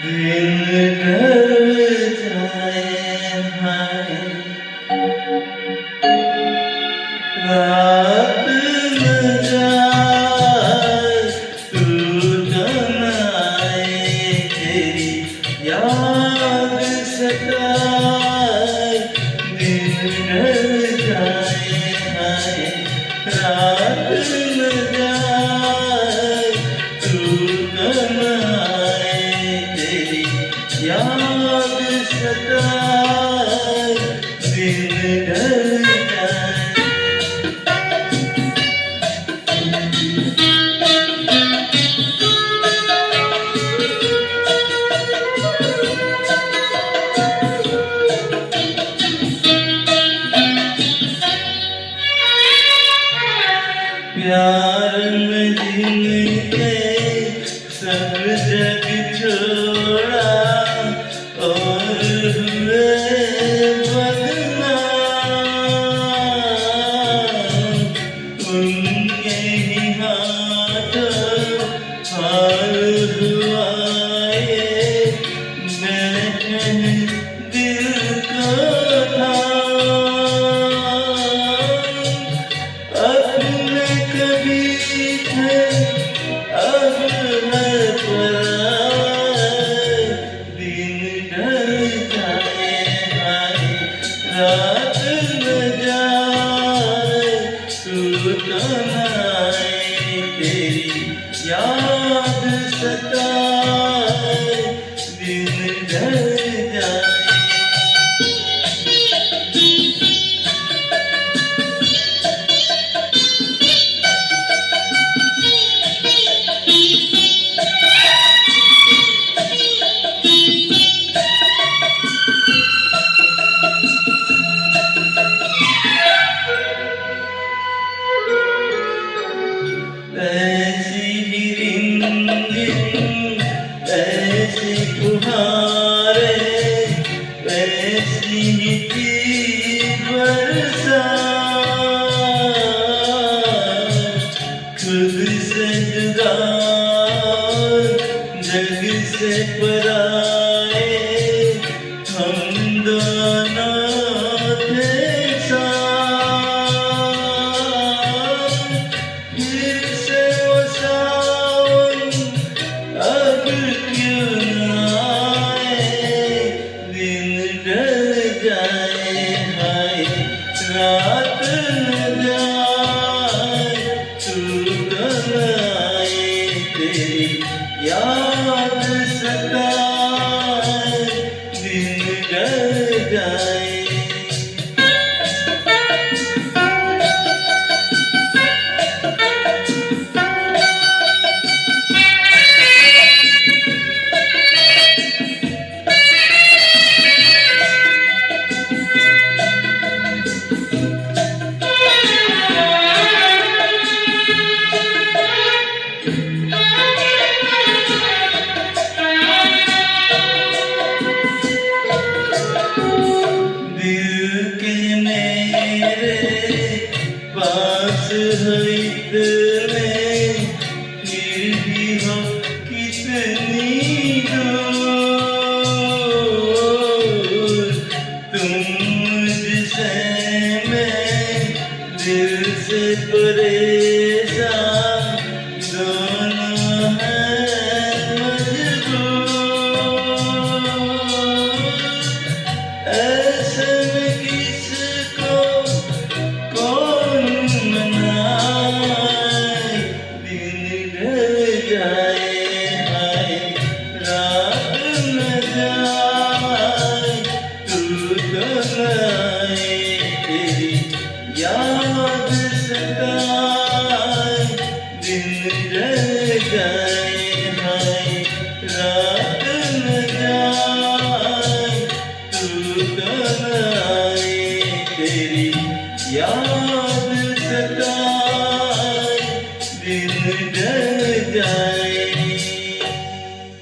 दिन ढल जाए हाय, रात न जाए तू न आए, तेरी याद सताए। दिन ढल जाए हाय, रात न जाए तू न आए, तेरी याद सताए। दिन ढल जाए। प्यार में जीने के सब जग छोड़ा और हुए बदनाम। उनके ही हाथों हाल हुआ ये, बेचैन दिल को था। अपने कभी थे अब है पराए। दिन ढल जाए हाय, रात न जाए तू न आए, तेरी याद सताए। दिन ढल जाए। ऐसी ही रिंगन, ऐसी फुहारे, ऐसी ही थी बरसात। खुद से जुदा जग से पराए, हम दोनों थे साथ। फिर से वो सावन अब क्यों न आए। दिन ढल जाए हाय, रात न जाए तू न आए, तेरी याद सताए। दिन ढल जाए। दिल के मेरे पास हो इतने, फिर भी हो कितनी दूर। तुम मुझसे, मैं दिल से परेशान, दोनों हैं मजबूर। ऐसे में किसको कौन मनाए। दिन ढल जाए हाय, रात न जाए तू न आए, तेरी याद